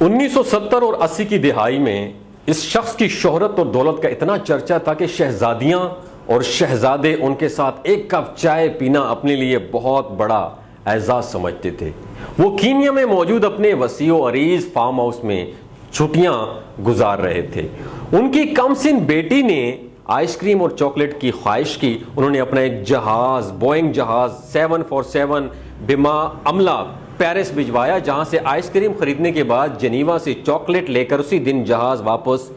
1970 اور 80 کی دہائی میں اس شخص کی شہرت اور دولت کا اتنا چرچا تھا کہ شہزادیاں اور شہزادے ان کے ساتھ ایک کپ چائے پینا اپنے لیے بہت بڑا اعزاز سمجھتے تھے۔ وہ کینیا میں موجود اپنے وسیع و عریض فارم ہاؤس میں چھٹیاں گزار رہے تھے۔ ان کی کم سن بیٹی نے آئس کریم اور چاکلیٹ کی خواہش کی۔ انہوں نے اپنا ایک جہاز، بوئنگ جہاز 747 بما عملہ پیرس بھجوایا، جہاں سے آئس کریم خریدنے کے بعد جنیوا سے چاکلیٹ لے کر اسی دن جہاز واپس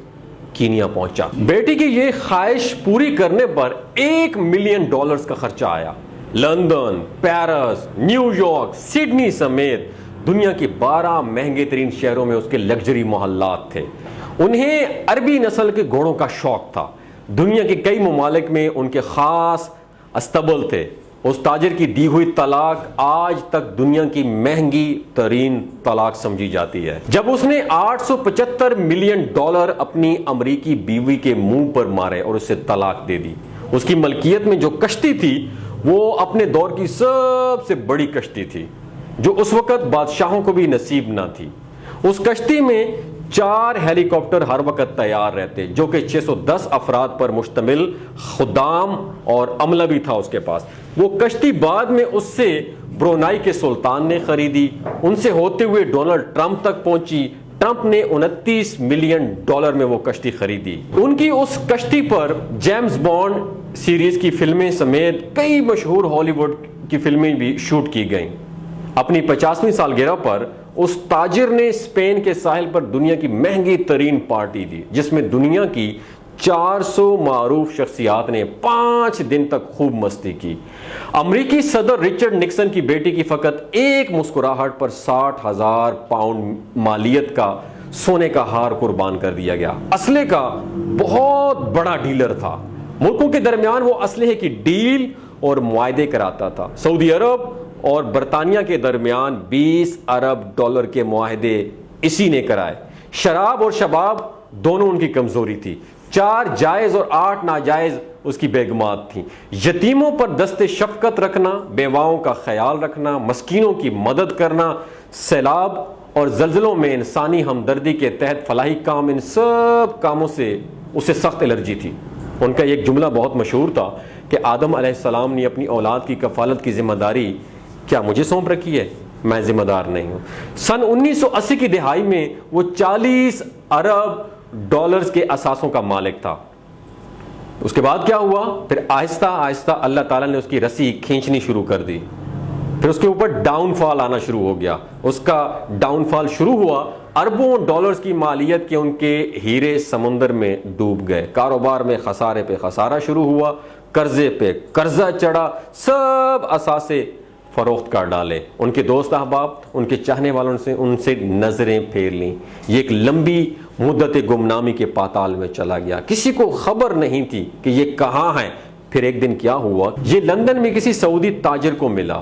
کینیا پہنچا۔ بیٹی کی یہ خواہش پوری کرنے پر $1 ملین کا خرچہ آیا۔ London, Paris, new York, Sydney سمیت دنیا کے 12 مہنگے ترین شہروں میں اس کے لگژری محلات تھے۔ انہیں عربی نسل کے گھوڑوں کا شوق تھا۔ دنیا کے کئی ممالک میں ان کے خاص اسطبل تھے۔ اس تاجر کی دی ہوئی طلاق آج تک دنیا کی مہنگی ترین طلاق سمجھی جاتی ہے۔ جب اس نے $875 ملین اپنی امریکی بیوی کے منہ پر مارے اور اسے طلاق دے دی۔ اس کی ملکیت میں جو کشتی تھی وہ اپنے دور کی سب سے بڑی کشتی تھی، جو اس وقت بادشاہوں کو بھی نصیب نہ تھی۔ اس کشتی میں 4 ہیلی کاپٹر ہر وقت تیار رہتے، جو کہ 610 افراد پر مشتمل خدام اور عملہ بھی تھا اس کے پاس۔ وہ کشتی بعد میں اس سے برونائی کے سلطان نے خریدی، ان سے ہوتے ہوئے ڈونلڈ ٹرمپ تک پہنچی۔ ٹرمپ نے $29 ملین میں وہ کشتی خریدی۔ ان کی اس کشتی پر جیمز بانڈ سیریز کی فلمیں سمیت کئی مشہور ہالی ووڈ کی فلمیں بھی شوٹ کی گئیں۔ اپنی 50ویں سالگرہ پر اس تاجر نے اسپین کے ساحل پر دنیا کی مہنگی ترین پارٹی دی، جس میں دنیا کی 400 معروف شخصیات نے 5 دن تک خوب مستی کی۔ امریکی صدر رچرڈ نکسن کی بیٹی کی فقط ایک مسکراہٹ پر 60,000 پاؤنڈ مالیت کا سونے کا ہار قربان کر دیا گیا۔ اسلحے کا بہت بڑا ڈیلر تھا۔ ملکوں کے درمیان وہ اسلحے کی ڈیل اور معاہدے کراتا تھا۔ سعودی عرب اور برطانیہ کے درمیان $20 ارب کے معاہدے اسی نے کرائے۔ شراب اور شباب دونوں ان کی کمزوری تھی۔ 4 جائز اور 8 ناجائز اس کی بیگمات تھیں۔ یتیموں پر دست شفقت رکھنا، بیواؤں کا خیال رکھنا، مسکینوں کی مدد کرنا، سیلاب اور زلزلوں میں انسانی ہمدردی کے تحت فلاحی کام، ان سب کاموں سے اسے سخت الرجی تھی۔ ان کا ایک جملہ بہت مشہور تھا کہ آدم علیہ السلام نے اپنی اولاد کی کفالت کی ذمہ داری کیا مجھے سونپ رکھی ہے؟ میں ذمہ دار نہیں ہوں۔ سن 1980 کی دہائی میں وہ $40 ارب کے اثاثوں کا مالک تھا۔ اس کے بعد کیا ہوا؟ پھر آہستہ آہستہ اللہ تعالیٰ نے اس کی رسی کھینچنی شروع کر دی۔ پھر اس کے اوپر ڈاؤن فال آنا شروع ہو گیا۔ اس کا ڈاؤن فال شروع ہوا، اربوں ڈالرز کی مالیت کے ان کے ہیرے سمندر میں ڈوب گئے۔ کاروبار میں خسارے پہ خسارہ شروع ہوا، قرضے پہ قرضہ چڑھا، سب اثاثے فروخت کر ڈالے۔ ان کے دوست احباب، ان کے چاہنے والوں سے ان سے نظریں پھیر لیں۔ یہ ایک لمبی مدت گمنامی کے پاتال میں چلا گیا۔ کسی کو خبر نہیں تھی کہ یہ کہاں ہے۔ پھر ایک دن کیا ہوا، یہ لندن میں کسی سعودی تاجر کو ملا۔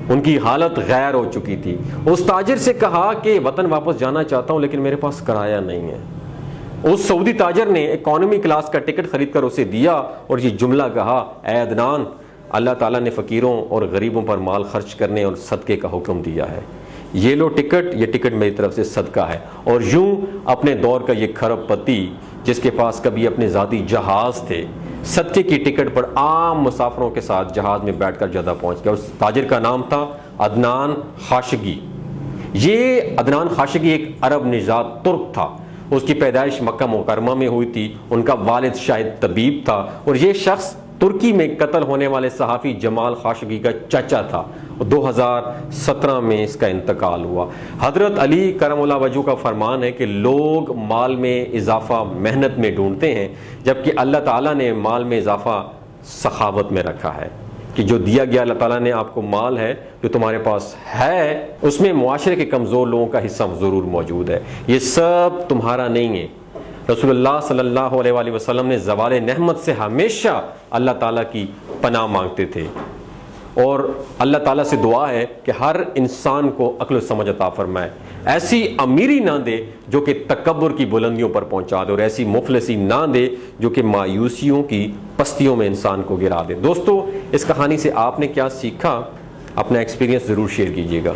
ان کی حالت غیر ہو چکی تھی۔ اس تاجر سے کہا کہ وطن واپس جانا چاہتا ہوں لیکن میرے پاس کرایہ نہیں ہے۔ اس سعودی تاجر نے اکانومی کلاس کا ٹکٹ خرید کر اسے دیا اور یہ جملہ کہا، اے عدنان، اللہ تعالیٰ نے فقیروں اور غریبوں پر مال خرچ کرنے اور صدقے کا حکم دیا ہے۔ یہ لو ٹکٹ، یہ ٹکٹ میری طرف سے صدقہ ہے۔ اور یوں اپنے دور کا یہ کھرب پتی، جس کے پاس کبھی اپنے ذاتی جہاز تھے، صدقے کی ٹکٹ پر عام مسافروں کے ساتھ جہاز میں بیٹھ کر جدہ پہنچ گیا۔ اس تاجر کا نام تھا عدنان خاشقی۔ یہ عدنان خاشقی ایک عرب نژاد ترک تھا۔ اس کی پیدائش مکہ مکرمہ میں ہوئی تھی۔ ان کا والد شاید طبیب تھا اور یہ شخص ترکی میں قتل ہونے والے صحافی جمال خاشقی کا چچا تھا۔ 2017 میں اس کا انتقال ہوا۔ حضرت علی کرم اللہ وجہہ کا فرمان ہے کہ لوگ مال میں اضافہ محنت میں ڈھونڈتے ہیں، جبکہ اللہ تعالیٰ نے مال میں اضافہ سخاوت میں رکھا ہے، کہ جو دیا گیا اللہ تعالیٰ نے آپ کو مال ہے جو تمہارے پاس ہے، اس میں معاشرے کے کمزور لوگوں کا حصہ ضرور موجود ہے۔ یہ سب تمہارا نہیں ہے۔ رسول اللہ صلی اللہ علیہ وآلہ وسلم نے زوال نعمت سے ہمیشہ اللہ تعالیٰ کی پناہ مانگتے تھے، اور اللہ تعالیٰ سے دعا ہے کہ ہر انسان کو عقل و سمجھ عطا فرمائے، ایسی امیری نہ دے جو کہ تکبر کی بلندیوں پر پہنچا دے، اور ایسی مفلسی نہ دے جو کہ مایوسیوں کی پستیوں میں انسان کو گرا دے۔ دوستو، اس کہانی سے آپ نے کیا سیکھا؟ اپنا ایکسپیرینس ضرور شیئر کیجیے گا۔